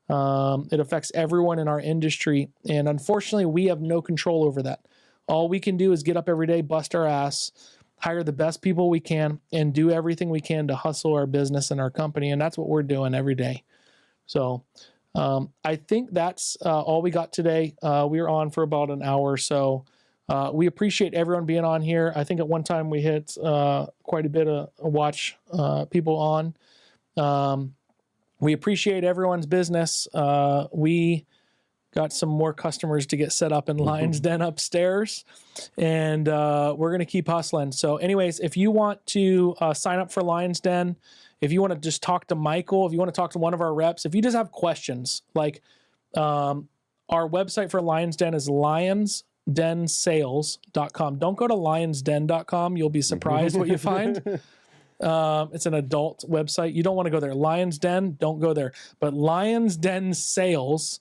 It affects everyone in our industry, and unfortunately, we have no control over that. All we can do is get up every day, bust our ass, hire the best people we can, and do everything we can to hustle our business and our company. And that's what we're doing every day. So I think that's all we got today. We were on for about an hour or so. We appreciate everyone being on here. I think at one time we hit quite a bit of watch people on. We appreciate everyone's business. We got some more customers to get set up in Lion's Den upstairs, and we're going to keep hustling. So anyways, if you want to sign up for Lion's Den, if you want to just talk to Michael, if you want to talk to one of our reps, if you just have questions, like our website for Lion's Den is lionsdensales.com. Don't go to lionsden.com. You'll be surprised what you find. It's an adult website. You don't want to go there. Lion's Den, don't go there. But lionsdensales.com.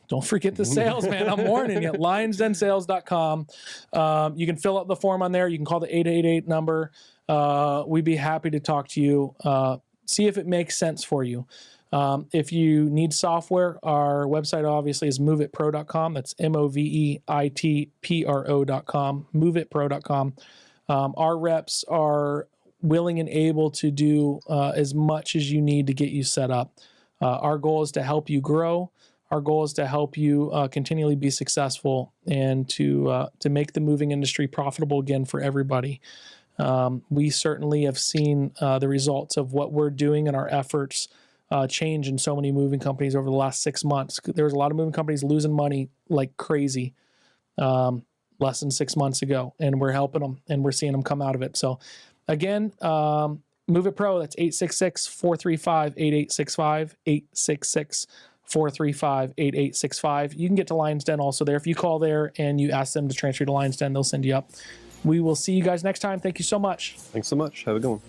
Don't forget the sales, man. I'm warning you. lionsdensales.com. You can fill out the form on there. You can call the 888 number. We'd be happy to talk to you. See if it makes sense for you. If you need software, our website obviously is MoveitPro.com. That's MoveitPro.com, MoveitPro.com. Our reps are willing and able to do as much as you need to get you set up. Our goal is to help you grow. Our goal is to help you continually be successful and to make the moving industry profitable again for everybody. We certainly have seen the results of what we're doing and our efforts change in so many moving companies over the last 6 months. There was a lot of moving companies losing money like crazy less than 6 months ago, and we're helping them and we're seeing them come out of it. So again, MoveitPro, that's 866-435-8865, 866-435-8865. You can get to Lion's Den also there. If you call there and you ask them to transfer you to Lion's Den, they'll send you up. We will see you guys next time. Thank you so much. Thanks so much. Have a good one.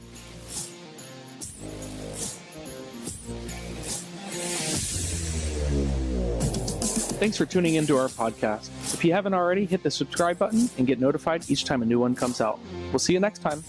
Thanks for tuning into our podcast. If you haven't already, hit the subscribe button and get notified each time a new one comes out. We'll see you next time.